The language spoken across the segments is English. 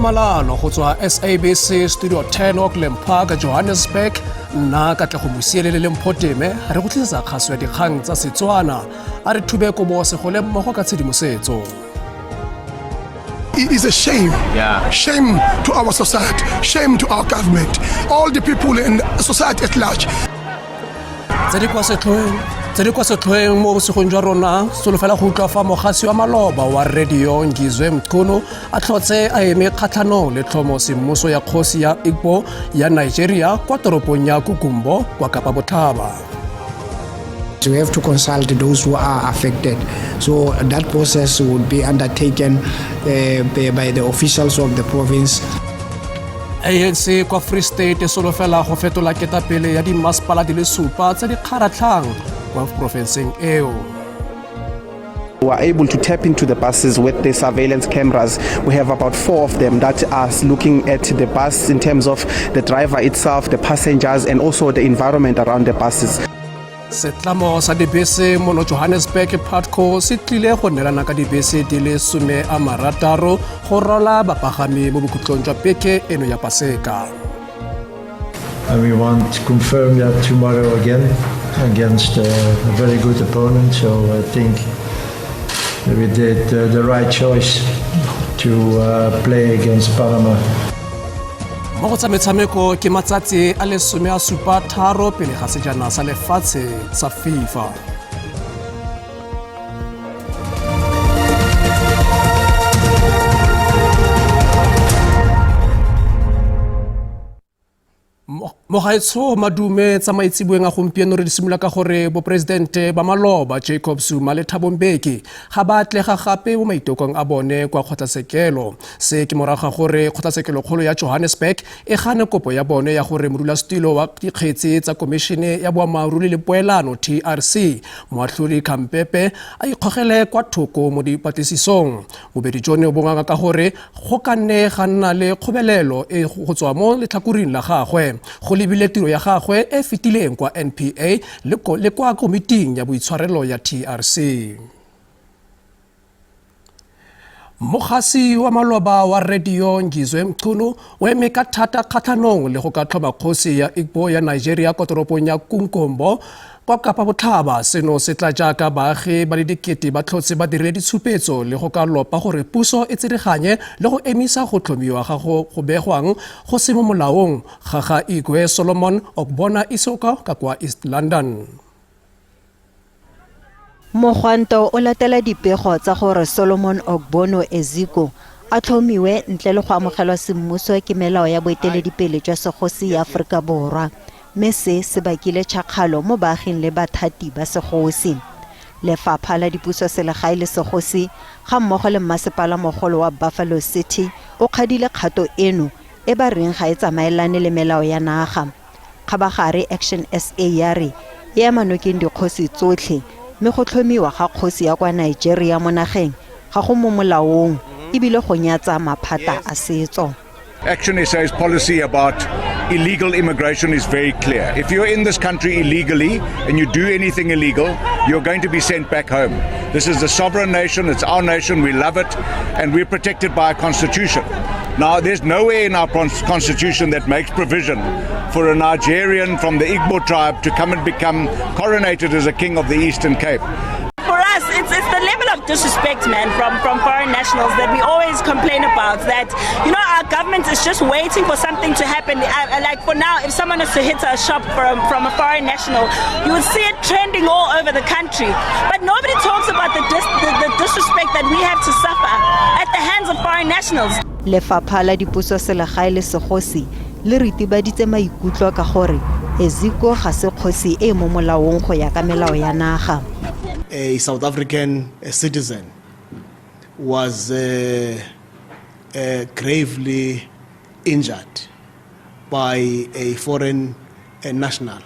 Malalo go tswa SABC Studio 10 Auckland Park Johannesburg nna ka tle go musielele le Mphoteme re go tlisa kgaso ya dikgang tsa Setswana a re thube ko bo se go le mmogo ka tshedimosetso. It is a shame. Yeah. Shame to our society, shame to our government, all the people in society at large. Tse di kwa setlhoeng mo bosigong jwa rona solofela go utlwa fa mogasi wa maloba wa radio Ngizwe Mchunu a tlhotse a eme kgatlhanong le tlhomo semmuso ya kgosi ya Igbo ya Nigeria kwa toropong ya Kukumbo kwa Kapa Botlhaba. We have to consult those who are affected. So that process would be undertaken by the officials of the province. ANC kwa Free State solofela go fetola ketapele ya di masepala di le supa tse di kgaratlhang kwa profenseng eo. We are able to tap into the buses with the surveillance cameras. We have about 4 of them that are looking at the bus in terms of the driver itself, the passengers, and also the environment around the buses. Setlamo sa dibese mono Johannesburg Putco se tlile go nelana ka dibese di le 60 go rola bapagami mo bokhutlong jwa peke eno ya Paseka. And we want to confirm that tomorrow again against a very good opponent. So I think we did the right choice to play against Panama. Mo go tsa metshameko ke matsatsi a le 13 pele ga sejana sa lefatshe sa FIFA. Mogaetsho madume tsa maitseboeng a gompieno re di simolola ka gore bo presidente ba maloba Jacob Zuma le Thabo Mbeki ga ba atlega gape mo maitokong a bone kwa kgotlatshekelo. Se ke moraga gore kgotlatshekelo kgolo ya Johannesburg e gane kopo ya bone ya gore modulasetilo wa dikgetsi tsa komishene ya boammaaruri le poelano TRC Moatlhodi Kampepe a ikgogele kwa thoko mo dipatlisisong. Bobedi jone o bonganga ka gore go ka nne ga nna le kgobelelo e go tswa mo letlhakoring la gagwe. Go lebile tiro ya gagwe e fetileng kwa NPA le kwa komiting ya boitshwarelo ya TRC. Mogasi wa maloba wa radio Ngizwe Mchunu o eme ka thata kgatlhanong le go ka tlhoma kgosi ya Igbo ya Nigeria kwa toropong ya Kukumbo kwa Kapa Botlhaba. Seno se tla jaaka baagi ba le dikete ba tlhotse ba dire ditshupetso le go ka lopa gore puso e tsereganye le go emisa go tlhomiwa ga go begwang go se mo molaong ga Igwe Solomon Ogbona Isoka ka kwa East London. Mogwanto o latela dipego tsa gore Solomon Ogbono Eziko a tlhomiwe ntle le go amogelwa semmuso ke melao ya boeteledipele jwa segosi ya Aforika Borwa. Mme se bakile tšhakgalo mo baaging le bathati ba segosi. Lefapha la dipuso selegae le segosi ga mmogo le mmasepala mogolo wa Buffalo City o kgadile kgato eno e ba reng ga e tsamaelane le melao ya naga. Kgabagare Action SA ya re e ema nokeng dikgosi tsotlhe mme go tlhomiwa ga kgosi ya kwa Nigeria mo nageng ga go mo molaong ebile go nyatsa maphata a setso. Action SA's policy about illegal immigration is very clear. If you're in this country illegally and you do anything illegal, you're going to be sent back home. This is the sovereign nation, it's our nation, we love it, and we're protected by a constitution. Now, there's nowhere in our constitution that makes provision for a Nigerian from the Igbo tribe to come and become coronated as a king of the Eastern Cape. For us, it's the level of disrespect, man, from foreign nationals that we always complain about. That, you know, our government is just waiting for something to happen. Like for now, if someone is to hit a shop from a foreign national, you would see it trending all over the country. But nobody talks about the disrespect that we have to suffer at the hands of foreign nationals. Lefapha la dipuso selegae le segosi le ritibaditse maikutlo ka gore Eziko ga se kgosi e mo molaong go ya ka melao ya naga. A South African citizen was gravely injured by a foreign national.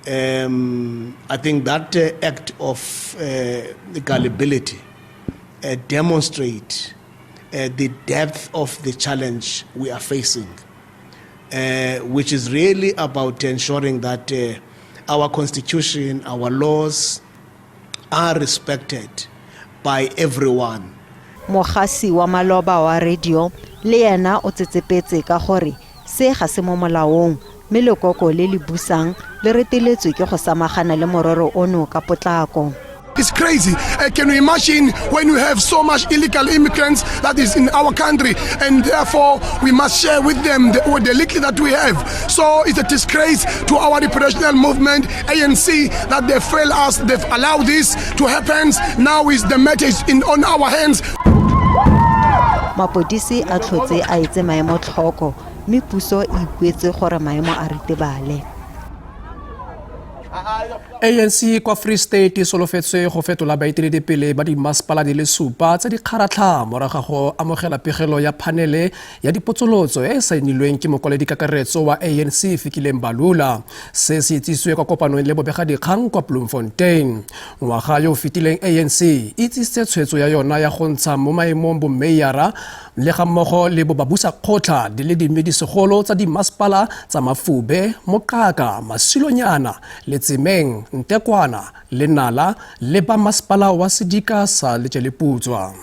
I think that act of gullibility demonstrates the depth of the challenge we are facing, which is really about ensuring that our constitution, our laws are respected by everyone. mogasi wa maloba wa radio le yena o tsetsepetse ka gore se ga se mo molaong mme lekoko le le busang le reteletswe ke go samagana le morero ono ka potlako. It's crazy. Can you imagine when we have so much illegal immigrants that is in our country, and therefore we must share with them the little that we have. So it's a disgrace to our representational movement, ANC, that they fail us, they've allowed this to happen. Now is the matter is on our hands. Mapodisi a tlhotse a etse maemo tlhoko mme puso e ipuetse gore maemo a ritebale. ANC kwa Free State e solofetse go fetola baeteledipele ba dimasepala di le 7 tse di kgaratlha morago go amogela pegelo ya phanele ya dipotsolotso e e saenilweng ke mokwaledi-kakaretso wa ANC Fikileng Balula. Se se itsisitswe kwa kopanong le bobegadikgang kwa Bloemfontein. Ngwaga yo o fetileng ANC e itsisitse tshwetso ya yona ya go ntsha mo maemong bommeiyara le ga mmogo le bobabusa kgotla di le dimedisegolo tsa dimasepala tsa Mafube, Mokaka, Masilonyana, Letsemeng, Ntekwana, Lenala le ba masepala wa Sedika sa Letšeleputswa.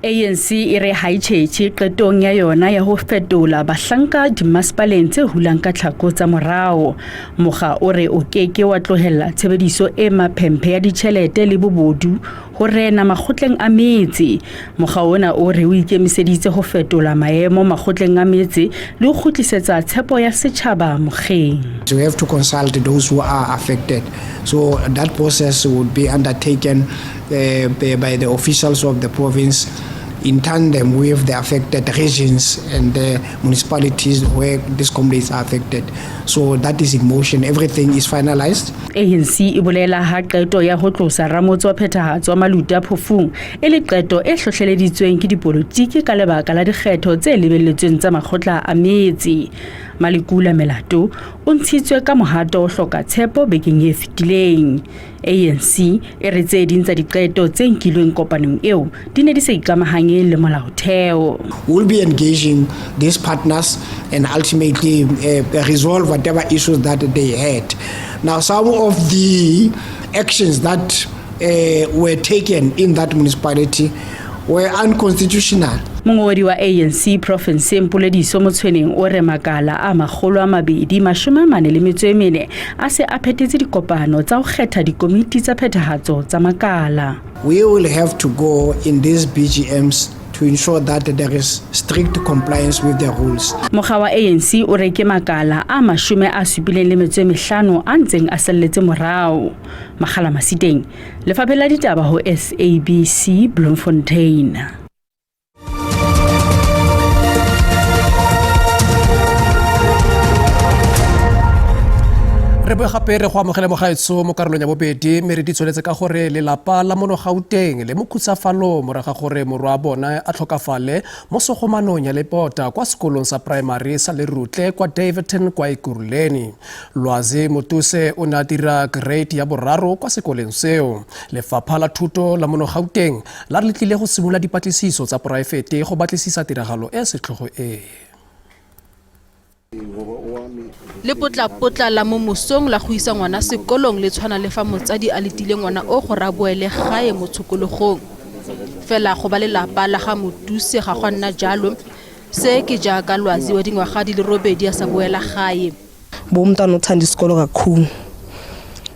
ANC e re ha itšhetše qetong ya yona ya go fetola bahlanka dimasepaleng tse hulang ka tlhako tsa morao. Mokga o re o keke wa tlohella tshebediso e maphemphe ya ditšhelete le bobodu ho rena makgotleng a metse. Mokga ona o re o ikemiseditse go fetola maemo makgotleng a metse le go kgutlisetsa tshepo ya setšhaba mokgeng. We have to consult those who are affected. So that process would be undertaken by the officials of the province in tandem with the affected regions and the municipalities where these communities are affected. So that is in motion. Everything is finalized. ANC e bolela ha qeto ya ho tlosa ramotso wa phethahatso wa Maluta Phofung e le qeto e hlohleleditsweng ke dipolotiki ka lebaka la dikgetho tse lebelletsweng tsa makgotla a metse. Malikula Melato o ntshitswe ka mohato o hloka tshepo bekeng e fetileng. ANC e re tse ding tsa diqeto tse nkilweng kopanong eo di ne di sa ikamahanye le molaotheo. We'll be engaging these partners and ultimately resolve whatever issues that they had. Now, some of the actions that were taken in that municipality were unconstitutional. Mongodi wa ANC province Mpolediso Motshweneng o re makala a 244 a se a phethetse dikopano tsa go kgetha dikomiti tsa phethahatso tsa makala. We will have to go in these BGMs to ensure that there is strict compliance with the rules. Mokga wa ANC o re ke makala a 75 a ntseng a selletse morao. Magala Masiteng, Lefapha la Ditaba ho SABC Bloemfontein. Re bo gape re go amogela mogaetso mo karolong ya bobedi mme re di tsweletse ka gore lelapa la mono Gauteng le mokhutsafalo moraga gore morwa bona a tlhokafale mo segomanong ya Lepota kwa sekolong sa primary sa Lerutle kwa Davidton kwa Ikuruleni. Lwazi Motuse o na dira grade ya 3 kwa sekolong seo. Lefapha la thuto la mono Gauteng la re tlile go simolola dipatlisiso tsa poraefete go batlisisa tiragalo e setlhogo e. Le potla la mo mosong la go isa ngwana sekolong le tshwana le fa motsadi a letile ngwana o go raboele gae mo tshokologong. Fela go ba lelapa la ga Motuse ga go nna jalo se ke jaaka Lwazi wa dingwaga di le 8 a sa boela gae. Bomntwana o thanda isikolo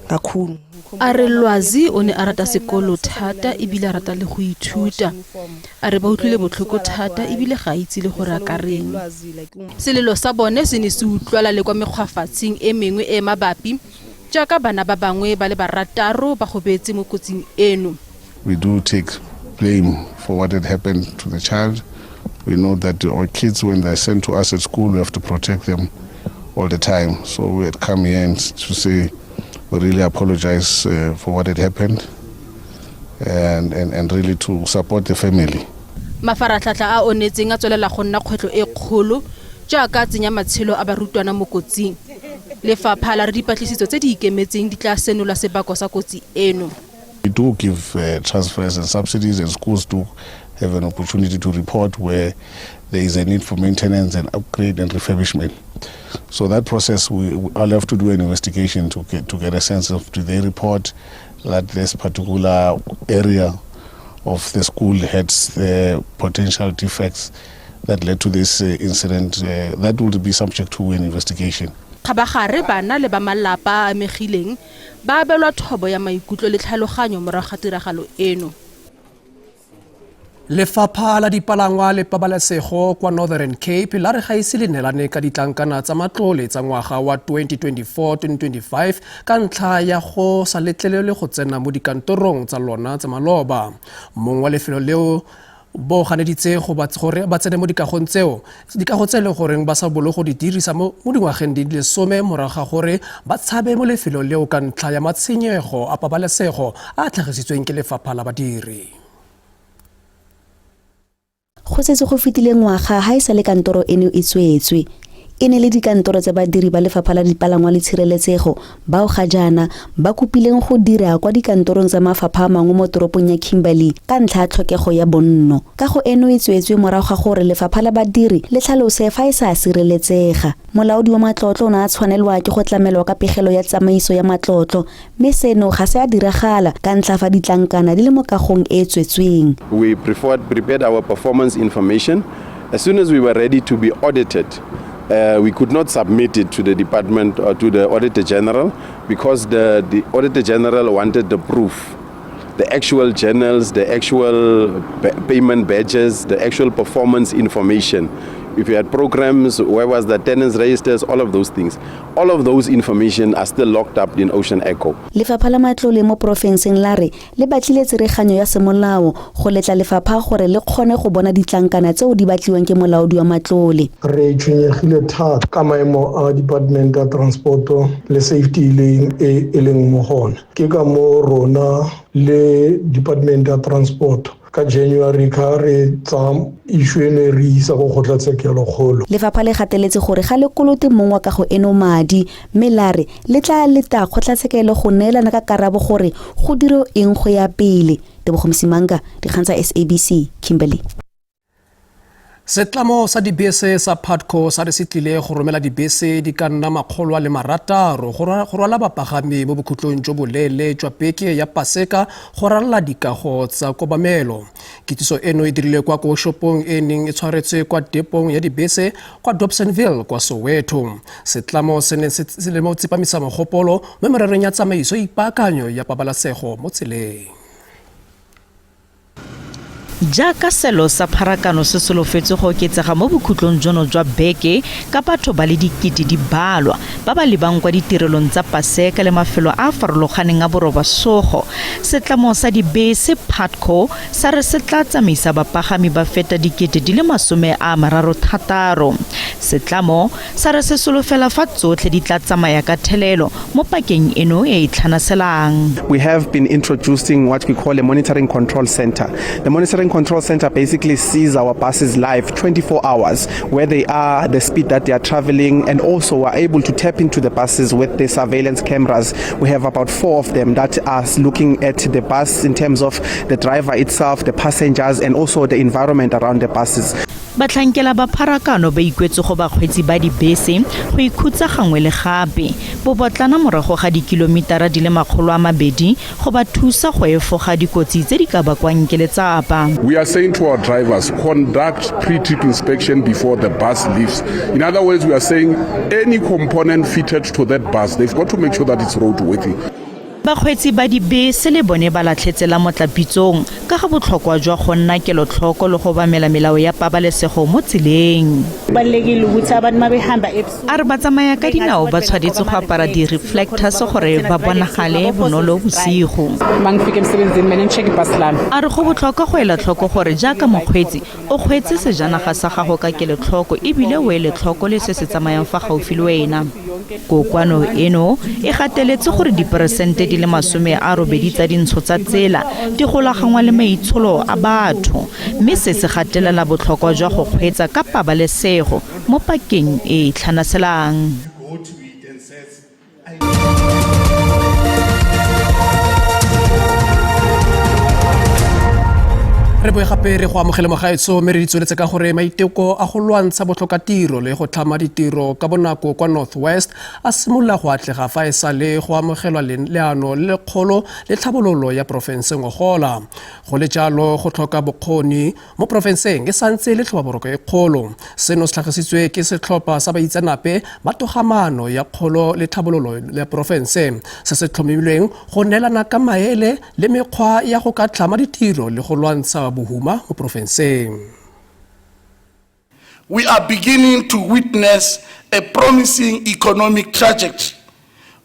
kakhulu. A re Lwazi o ne a rata sekolo thata ebile a rata le go ithuta. A re ba utlwile botlhoko thata ebile ga itse le gore a ka reng. Selelo sa bone se ne se utlwala le kwa mekgwafatsing e mengwe e mabapi jaaka bana ba bangwe ba le barataro ba go beetse mo kotsing eno. We do take blame for what had happened to the child. We know that our kids, when they're sent to us at school, we have to protect them all the time. So we had come here and to say we really apologize for what had happened and really to support the family. Mafaratlhatlha a onetseng a tswelela go nna kgwetlo e kgolo jaaka tsenya matshelo a barutwana mo kotsing. Lefapha la re dipatlisiso tse di ikemetseng di tla senola sebako sa kotsi eno. We do give transfers and subsidies, and schools do have an opportunity to report where there is a need for maintenance and upgrade and refurbishment. So that process, I'll have to do an investigation to get a sense of, do they report that this particular area of the school had potential defects that led to this incident. That will be subject to an investigation. Khabagare bana le ba malapa a megileng ba abelwa thobo ya maikutlo le tlhaloganyo morago ga tiragalo eno. Lefapha la dipalangwa le pabalesego kwa Northern Cape la re ga ise le nelane ka ditlankana tsa matlole tsa ngwaga wa 2024-2025 ka ntlha ya go sa letlelelwe go tsena mo dikantorong tsa lona tsa maloba. Mong wa lefelo leo bo ganeditse go gore ba tsene mo dikagong tseo tse le goreng ba sa bolo go di dirisa mo dingwageng di le 10 moraga gore ba tshabe mo lefelo leo ka ntlha ya matshenyego a pabalesego a tlhagisitsweng ke lefapha la badiri. Go setse go fitile ngwaga ha isa le kantoro eno e tswetswe. E ne le dikantoro tsa badiri ba lefapha la dipalangwa le tshireletsego bao ga jana ba kopileng go dira kwa dikantorong tsa mafapha mangwe mo toropong ya Kimberley ka ntlha ya tlhokego ya bonno. Ka go eno e tswetswe morago ga gore lefapha la badiri le tlhalose fa e sa sireletsega. Molaodi wa matlotlo o ne a tshwanelwa ke go tlamelwa ka pegelo ya tsamaiso ya matlotlo, mme seno ga se a diragala ka ntlha fa ditlankana di le mo kagong e tswetsweng. We prepared our performance information. As soon as we were ready to be audited, we could not submit it to the department or to the Auditor General because the Auditor General wanted the proof, the actual journals, the actual payment badges, the actual performance information. If you had programs, where was the tenants registers, all of those things. All of those information are still locked up in Ocean Echo. Lefapha la matlole mo profenseng la re le batlile tsereganyo ya semolao go letla lefapha gore le kgone go bona ditlankana tseo di batliwang ke molaodi wa matlole. Re tshwenyegile thata ka maemo a Department of Transport le Safety e leng mo gona. Ke ka mo rona le Department of Transport ka January ka re tsa issue re isa go kgotlatshekelo kgolo. Lefapha le gateletse gore ga le kolote mongwa ka go eno madi mme la re le tla leta kgotlatshekelo go neelana ka karabo gore go diro eng go ya pele. Tebogo Msimanga, Dikgang tsa SABC, Kimberley. Setlamo sa dibese sa Putco sa re se tlile go romela dibese di ka nna 160 go rwala bapagami mo bokhutlong jo bolele jwa beke ya Paseka go ralala dikago tsa kobamelo. Kitiso eno e dirile kwa ko shopong e neng e tshwaretswe kwa depong ya dibese kwa Dobsonville kwa Soweto. Setlamo se ne se le mo tsepamisa mogopolo mo mererong ya tsamaiso ipaakanyo ya pabalesego mo tseleng. Jaaka selo sa pharakano se solofetse go oketsega mo bokhutlong jono jwa beke ka batho ba le dikete di balwa ba ba lebang kwa ditirelong tsa Paseka le mafelo a farologaneng a borobasogo. Setlamo sa dibese Putco sa re se tla tsamaisa bapagami ba feta dikete di le 36. Setlamo sa re se solofela fa tsotlhe di tla tsamaya ka thelelo mo pakeng eno e itlhanaselang. We have been introducing what we call a monitoring control center. The monitoring control center basically sees our buses live 24 hours, where they are, the speed that they are traveling, and also are able to tap into the buses with the surveillance cameras. We have about 4 of them that are looking at the bus in terms of the driver itself, the passengers, and also the environment around the buses. Batlhankela ba pharakano ba ikwetse go bakgweetsi ba dibese go ikhutsa gangwe le gape bo botlana morago ga dikilometara di le 200 go ba thusa go efoga dikotsi tse di ka bakwang ke letsapa. We are saying to our drivers, conduct pre-trip inspection before the bus leaves. In other words, we are saying any component fitted to that bus, they've got to make sure that it's roadworthy. Bakgweetsi ba dibese le bone ba latlhetsela motlapitsong ka ga botlhokwa jwa go nna kelotlhoko le go bamela melao ya pabalesego mo tseleng. A re batsamaya ka dinao ba tshwanetse go apara di-reflectors gore ba bonagale bonolo bosigo. A re go botlhokwa go ela tlhoko gore jaaka mokgweetsi o kgweetse sejanaga sa gago ka kelotlhoko ebile o ele tlhoko le se se tsamayang fa gaufi le wena. Kokwano eno e gateletse gore diperesente di le 80 tsa dintsho tsa tsela di golagangwa le maitsholo a batho, mme se se gatelela botlhokwa jwa go kgweetsa ka pabalesego mo pakeng e itlhanaselang. re boe gape re go amogela mogaetso mme re di tsweletse ka gore maiteko a go lwantsha botlhokatiro le go tlhama ditiro ka bonako kwa Northwest a simolola go atlega fa e sale go amogelwa leano le kgolo le tlhabololo ya porofense ngogola go le jalo go tlhoka bokgoni mo porofenseng e santse le tlhobaboroko e kgolo seno se tlhagisitswe ke setlhopha sa baitsanape ba togamano ya kgolo le tlhabololo ya porofense se se tlhomilweng go neelana ka maele le mekgwa ya go ka tlhama ditiro le go lwantsha bohuma mo porofenseng. We are beginning to witness a promising economic trajectory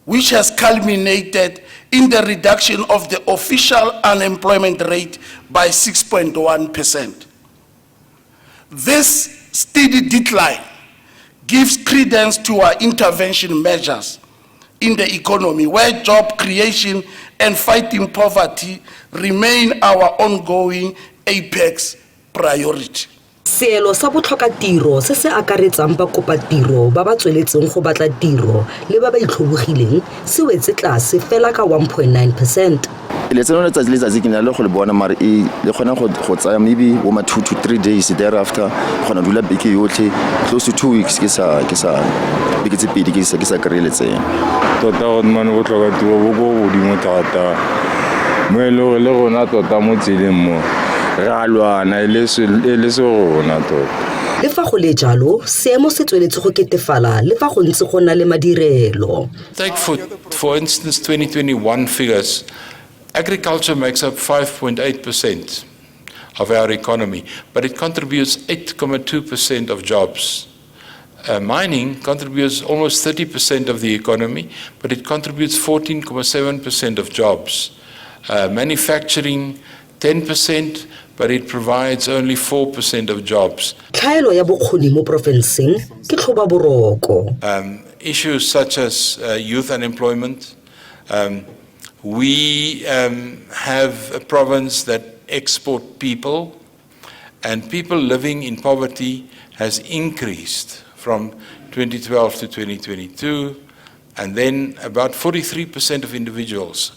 which has culminated in the reduction of the official unemployment rate by 6.1%. This steady decline gives credence to our intervention measures in the economy, where job creation and fighting poverty remain our ongoing apex priority. Seelo sa botlhokatiro se se akaretsang bakopatiro ba ba tsweletseng go batla tiro le ba ba itlhobogileng se wetse tlase fela ka 1.9%. Letseno le tsatsi ke na le go le bona mare e le kgona go tsaya maybe wo ma 2 to 3 days thereafter gona dula beke yotlhe close to 2 weeks ke sa beke tse pedi ke sa kry letseno tota go mane botlhokatiro bo go bodimo thata mo e le rona tota mo tseleng mo ra lwana le se rona tota. Le fa go le jalo seemo se tsweletse go ketefala le fa go ntse go na le madirelo. Take for instance 2021 figures. Agriculture makes up 5.8% of our economy, but it contributes 8.2% of jobs. Mining contributes almost 30% of the economy, but it contributes 14.7% of jobs. Manufacturing 10%, but it provides only 4% of jobs. Tlhaelo ya bokgoni mo profenseng ke tlhobaboroko. Issues such as youth unemployment. We have a province that export people, and people living in poverty has increased from 2012 to 2022, and then about 43% of individuals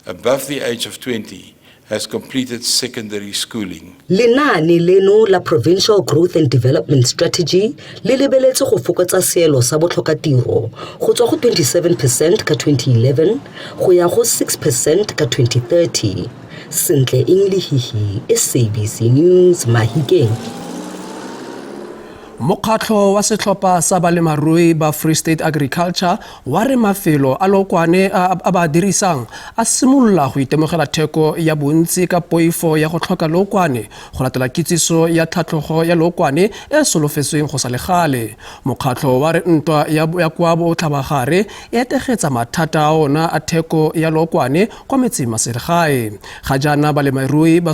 above the age of 20 has completed secondary schooling. Lenaane leno la Provincial Growth and Development Strategy le lebeletse go fokotsa seelo sa botlhokatiro go tswa go 27% ka 2011 go ya go 6% ka 2030. Sentle Englihihi, SABC News, Mahikeng. Mokgatlho wa setlhopha sa balemarui ba Free State Agriculture wa re mafelo a lokwane a ba dirisang a simolola go itemogela theko ya bontsi ka poifo ya go tlhoka lokwane go latela kitsiso ya tlhatlhogo ya lokwane e solofetsweng go sa le gale. Mokgatlho wa re ntwa ya kwa botlhabagare e etegetsa mathata a ona a theko ya lokwane kwa metseng maselegae. Ga jaana balemarui ba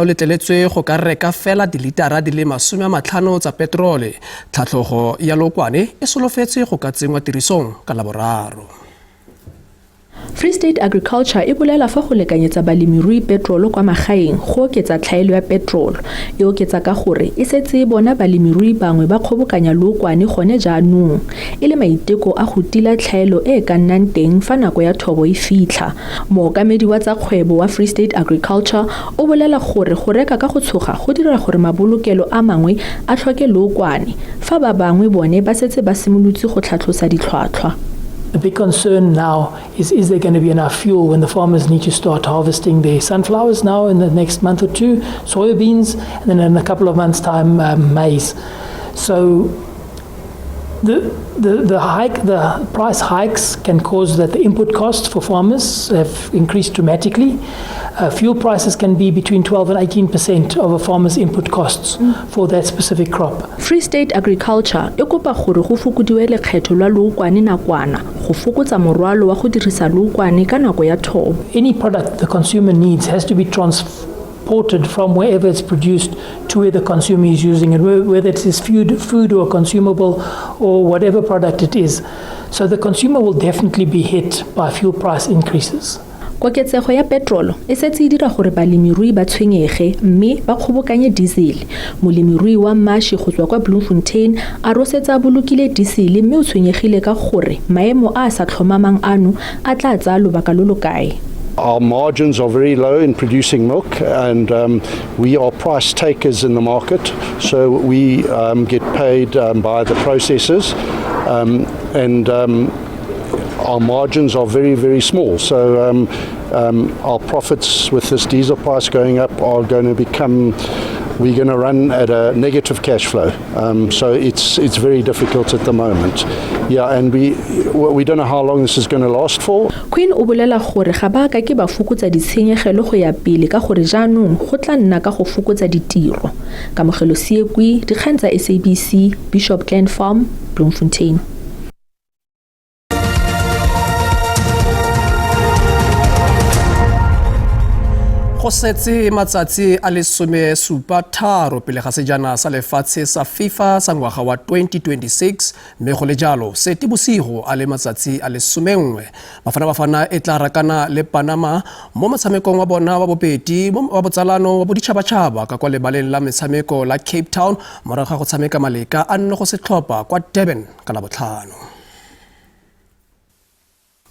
letleletswe go ka reka fela dilitara di le 50 tsa petrole. Tlhatlhogo ya lokwane e solofetse go ka tsengwa tirisong ka laboraro. Free State Agriculture e bolela fa go lekanyetsa balemirui petrolo kwa magaeng go oketsa tlhaelo ya petrolo e oketsa ka gore e setse bona balemirui bangwe ba kgobokanya lokwane gone jaanong e le maiteko a go tila tlhaelo e ka nnang teng fa nako ya thobo e fitlha. Mookamedi wa tsa kgwebo wa Free State Agriculture o bolela gore go reka ka go tshoga go dira gore mabolokelo a mangwe a tlhoke lokwane fa ba bangwe bone ba setse ba simolotse go tlhatlhosa ditlhwatlhwa. The big concern now is there going to be enough fuel when the farmers need to start harvesting their sunflowers now in the next month or two, soybeans, and then in a couple of months' time, maize. So the price hikes can cause that the input costs for farmers have increased dramatically. Fuel prices can be between 12 and 18% of a farmer's input costs for that specific crop. Free State Agriculture e kopa gore go fokodiwe lekgetho la lookwane nakwana go fokotsa morwalo wa go dirisa lookwane ka nako ya thobo. Any product the consumer needs has to be transported from wherever it's produced to where the consumer is using it, whether it is food or consumable or whatever product it is. So the consumer will definitely be hit by fuel price increases. Koketsego ya petrolo e setse e dira gore balemirui ba tshwenyege mme ba kgobokanye diesel. Molemirui wa Mashi go tswa kwa Bloemfontein a rosetsa bolokile diesel mme o tshwenyegile ka gore maemo a sa tlhomamang ano a tla tsaya lobaka lo lo kae. Our margins are very low in producing milk, and we are price takers in the market, so we get paid by the processors, and our margins are very, very small. So our profits with this diesel price going up are going to become, we're going to run at a negative cash flow. So it's very difficult at the moment. Yeah, and we don't know how long this is going to last for. Queen o bolela gore ga ba ka ke ba fokotsa ditshenyegelo go ya pele ka gore jaanong go tla nna ka go fokotsa ditiro. Kamogelo Siekwi, Dikgang tsa SABC, Bishop Glen Farm, Bloemfontein. Go setse matsatsi a le 13 pele ga sejana sa lefatshe sa FIFA sa ngwaga wa 2026 mme go le jalo Seetebosigo a le matsatsi a le 11 Bafana Bafana e tla rakana le Panama mo motshamekong wa bona wa bobedi wa botsalano wa boditšhabatšhaba ka kwa lebaleng la metshameko la Cape Town morago ga go tshameka maleka a nne go setlhopha kwa Durban ka Labotlhano.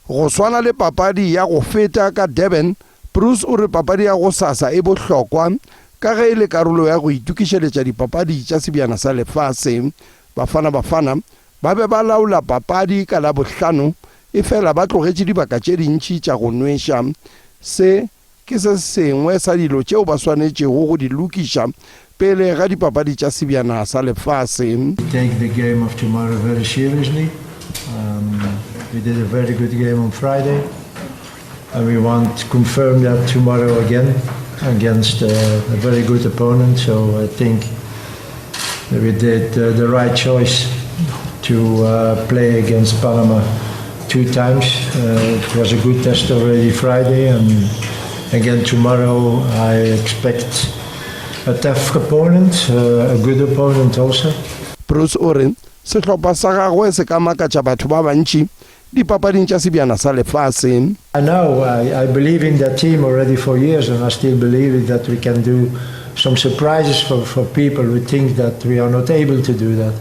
Go swana le papadi ya go feta ka Durban, Bruce o re papadi ya go sasa e bohlokwa ka ge ile karolo ya go itukišeletša dipapadi tša sebjana sa lefatshe. Bafana Bafana ba be ba laola papadi ka Labohlano e fela ba tlogetše dibaka tše dintši tša go nweša. Se ke se sengwe sa dilo tšeo ba swanetšego go di lukiša pele ga dipapadi tša sebjana sa lefatshe. Take the game of tomorrow very seriously. We did a very good game on Friday. And we want to confirm that tomorrow again against a very good opponent. So I think we did the right choice to play against Panama 2 times. It was a good test already Friday, and again tomorrow I expect a tough opponent, a good opponent also. Bruce Oren, sehlopha sa gagwe se ka makatša batho ba bantši dipapading tša sebjana sa lefatshe. I know, I believe in that team already for years, and I still believe that we can do some surprises for people who think that we are not able to do that.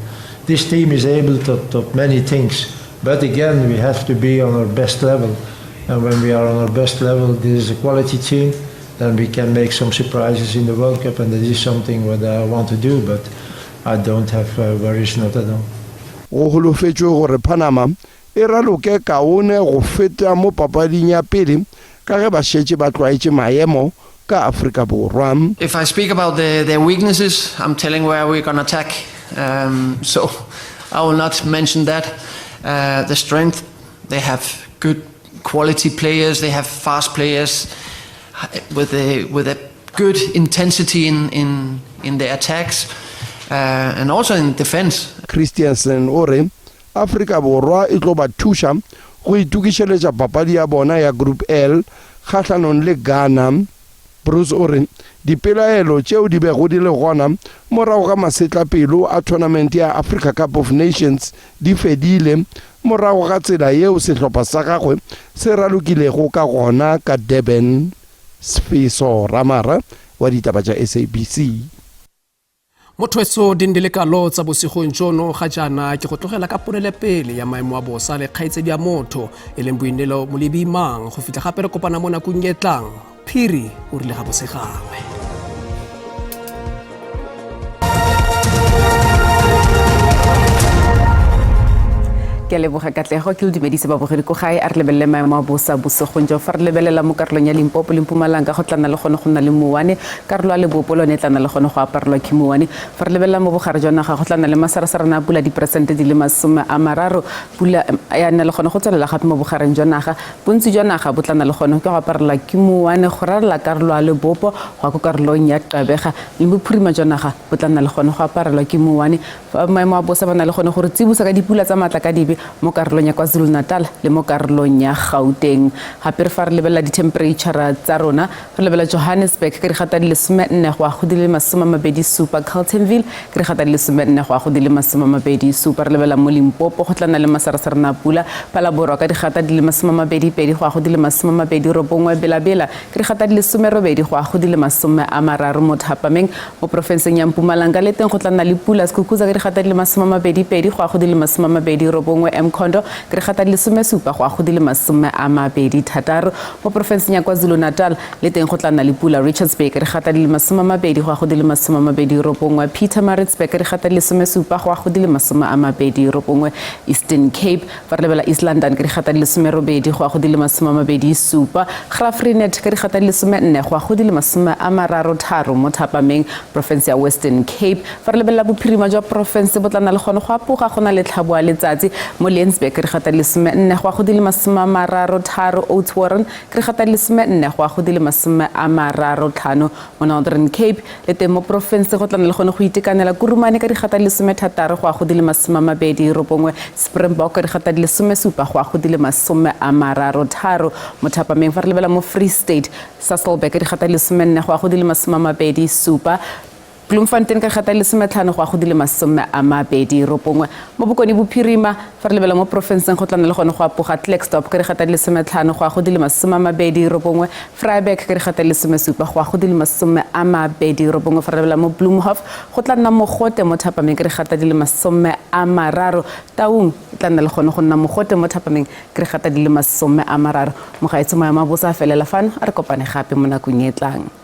This team is able to many things, but again we have to be on our best level, and when we are on our best level, this is a quality team, then we can make some surprises in the World Cup, and that is something what I want to do, but I don't have worries, not at all. Go holofetšwe gore Panama e raloke kaone go feta mo papading ya pele ka ge ba šetše ba tlwaetše maemo ka Afrika Borwa. If I speak about their weaknesses, I'm telling where we're going to attack. So I will not mention that. The strength, they have good quality players, they have fast players with a good intensity in their attacks and also in defense. Christiansen ore Afrika Borwa e tlo ba thuša go itukišeletša papadi ya bona ya Group L kgahlanong le Ghana. Bruce ore dipelaelo tšeo di bego di le gona morago ga masetlapelo a tournament ya Africa Cup of Nations di fedile morago ga tsela yeo sehlopha sa gagwe se ralokilego ka gona ka Durban. Sfiso Ramara wa ditaba tša SABC. Mothoetso dindelekalo tsa bosigong jono ga jana ke go tlogela ka ponelepele ya maemo a bosa le kgaitsedi ya motho e leng boinelo mo lebimang go fitla gape re kopana mo nakong e tlang. Phiri o rile ga bosegame. ke leboga Katlego ke le dumedise babogedi ko gae a re lebelele maemo a bosa bosegong jo fa re lebelela mo karolong ya Limpopo le Mpumalanga go tlana le gone go nna le Mowane karolo ya Lebopo le tlana le gone go aparelwa ke Mowane fa re lebelela mo bogare jwa naga go tlana le masarasara na pula diperesente di le 30 pula ya nna le gone go tswelela gape mo bogareng jwa naga bontsi jwa naga bo tlana le gone go aparelwa ke Mowane go rarela karolo ya Lebopo go ka karolong ya Tabega le bophirima jwa naga bo tlana le gone go aparelwa ke Mowane fa maemo a bosa bana le gone gore tsibusa ka dipula tsa matla ka dibe mo karolong ya KwaZulu-Natal le mo karolong ya Gauteng gape re fa re lebella di-temperature tsa rona re lebella Johannesburg ke re gata di le 14 go a go di le 27 Carletonville ke re gata di le 14 go a go di le 27 re lebella mo Limpopo go tlana le masarasara na pula Palabora ka di gata di le 22 go a go di le 29 Belabela ke re gata di le 18 go a go di le 30 mo Thapameng mo profenseng ya Mpumalanga le teng go tlana le pula Skukuza ke re gata di le 22 go a go di le 29 bongwe mkhondo ke re gata di le 17 go a go di le 26 mo porofenseng ya KwaZulu-Natal le teng go tla nna le pula Richards Bay ke re gata di le 20 go a go di le 29 Pietermaritzburg ke re gata di le 17 go a go di le 29 Eastern Cape fa re lebela East London ke re gata di le 18 go a go di le 27 Graaff-Reinet ke re gata di le 14 go a go di le 33 mo Thapameng province ya Western Cape fa re lebela bophirima jwa province bo tla nna le gone go apoga go na le tlhaboa letsatsi mo Lensburg ke re gata di le 14 go a go di le 33 Oudtshoorn ke re gata di le 14 go a go di le 35 mo Northern Cape le teng mo province go tla nna le gone go itekanela Kurumane ke re gata di le 16 go a go di le 29 Springbok ke re gata di le 17 go a go di le 33 mo Thapameng fa re lebela mo Free State Sasolburg ke re gata di le 14 go a go di le 27 Bloemfontein ka gata le 15 go a go di le 29 mo bokone bophirima fa re lebela mo provinceng go tlana le gone go apoga Klerksdorp ke re gata le 15 go a go di le 29 Vryburg ke re gata le 17 go a go di le 29 fa re lebela mo Bloemhof go tla nna mogote mo Thapameng ke re gata di le 30 Taung tla nna le gone go nna mogote mo Thapameng ke re gata di le 30 mo gaetso mo ya mabosa felela fano a re kopane gape mo nakong e tlang